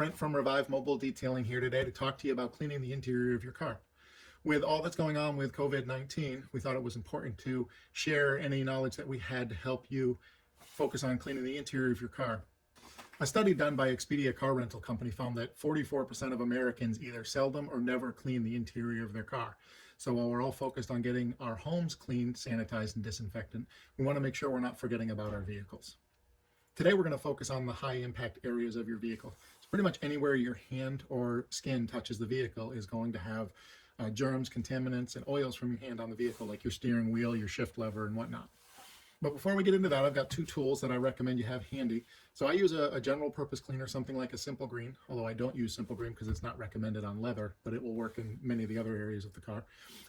Brent from Revive Mobile Detailing here today to talk to you about cleaning the interior of your car. With all that's going on with COVID-19, we thought it was important to share any knowledge that we had to help you focus on cleaning the interior of your car. A study done by Expedia Car Rental company found that 44% of Americans either seldom or never clean the interior of their car. So while we're all focused on getting our homes cleaned, sanitized, and disinfectant, we want to make sure we're not forgetting about our vehicles. Today we're going to focus on the high impact areas of your vehicle. So pretty much anywhere your hand or skin touches the vehicle is going to have germs, contaminants, and oils from your hand on the vehicle, like your steering wheel, your shift lever, and whatnot. But before we get into that, I've got two tools that I recommend you have handy. So I use a general purpose cleaner, something like a Simple Green, although I don't use Simple Green because it's not recommended on leather, but it will work in many of the other areas of the car,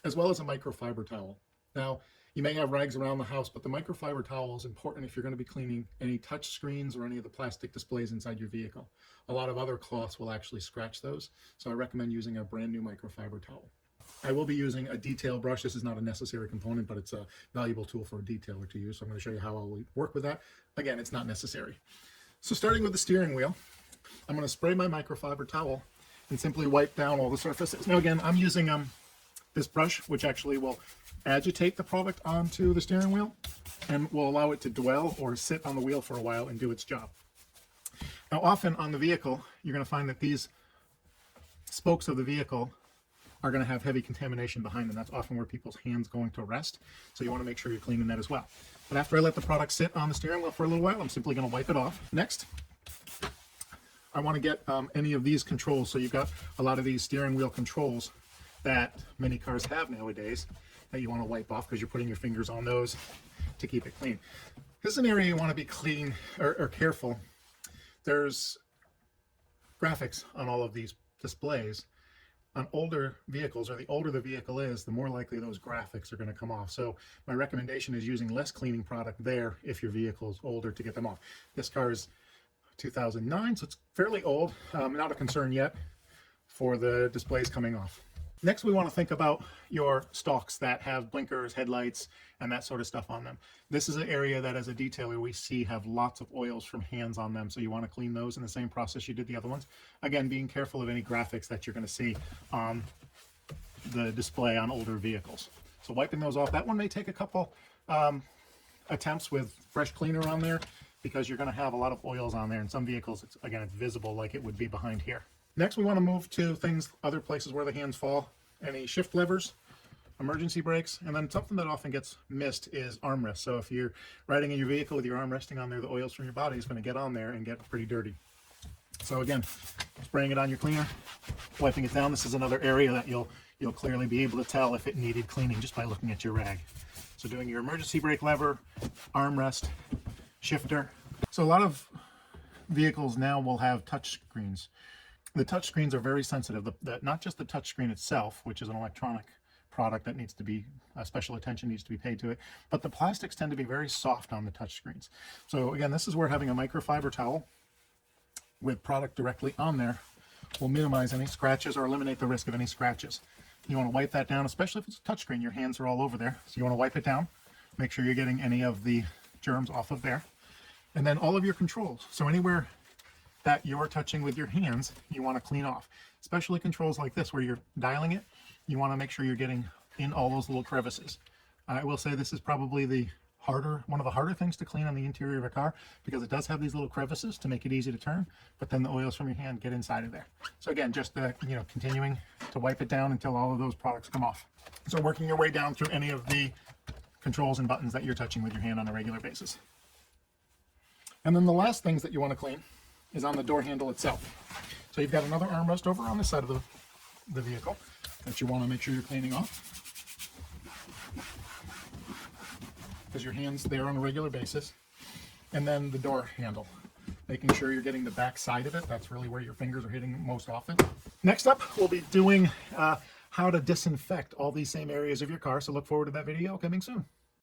as well as a microfiber towel. Now, you may have rags around the house, but the microfiber towel is important if you're going to be cleaning any touch screens or any of the plastic displays inside your vehicle. A lot of other cloths will actually scratch those, so I recommend using a brand new microfiber towel. I will be using a detail brush. This is not a necessary component, but it's a valuable tool for a detailer to use. So I'm going to show you how I'll work with that. Again, it's not necessary. So starting with the steering wheel, I'm going to spray my microfiber towel and simply wipe down all the surfaces. Now again, I'm using this brush, which actually will agitate the product onto the steering wheel and will allow it to dwell or sit on the wheel for a while and do its job. Now often on the vehicle, you're going to find that these spokes of the vehicle are going to have heavy contamination behind them. That's often where people's hands going to rest. So you want to make sure you're cleaning that as well. But after I let the product sit on the steering wheel for a little while, I'm simply going to wipe it off. Next, I want to get any of these controls. So you've got a lot of these steering wheel controls that many cars have nowadays that you want to wipe off because you're putting your fingers on those to keep it clean. This is an area you want to be clean or careful. There's graphics on all of these displays. On older vehicles, or the older the vehicle is, the more likely those graphics are going to come off. So my recommendation is using less cleaning product there if your vehicle is older to get them off. This car is 2009, so it's fairly old. Not a concern yet for the displays coming off. Next, we want to think about your stalks that have blinkers, headlights, and that sort of stuff on them. This is an area that as a detailer we see have lots of oils from hands on them, so you want to clean those in the same process you did the other ones. Again, being careful of any graphics that you're going to see on the display on older vehicles. So wiping those off, that one may take a couple attempts with fresh cleaner on there because you're going to have a lot of oils on there. In some vehicles, it's visible like it would be behind here. Next, we want to move to other places where the hands fall. Any shift levers, emergency brakes, and then something that often gets missed is armrests. So if you're riding in your vehicle with your arm resting on there, the oils from your body is going to get on there and get pretty dirty. So again, spraying it on your cleaner, wiping it down. This is another area that you'll clearly be able to tell if it needed cleaning just by looking at your rag. So doing your emergency brake lever, armrest, shifter. So a lot of vehicles now will have touch screens. The touch screens are very sensitive. Not just the touch screen itself, which is an electronic product that needs to be, special attention needs to be paid to it, but the plastics tend to be very soft on the touch screens. So again, this is where having a microfiber towel with product directly on there will minimize any scratches or eliminate the risk of any scratches. You want to wipe that down, especially if it's a touch screen. Your hands are all over there, so you want to wipe it down. Make sure you're getting any of the germs off of there. And then all of your controls. So anywhere that you're touching with your hands, you want to clean off. Especially controls like this where you're dialing it, you want to make sure you're getting in all those little crevices. I will say this is probably one of the harder things to clean on the interior of a car because it does have these little crevices to make it easy to turn, but then the oils from your hand get inside of there. So again, just continuing to wipe it down until all of those products come off. So working your way down through any of the controls and buttons that you're touching with your hand on a regular basis. And then the last things that you want to clean is on the door handle itself. So you've got another armrest over on this side of the vehicle that you want to make sure you're cleaning off because your hand's there on a regular basis. And then the door handle, making sure you're getting the back side of it. That's really where your fingers are hitting most often. Next up, we'll be doing how to disinfect all these same areas of your car. So look forward to that video coming soon.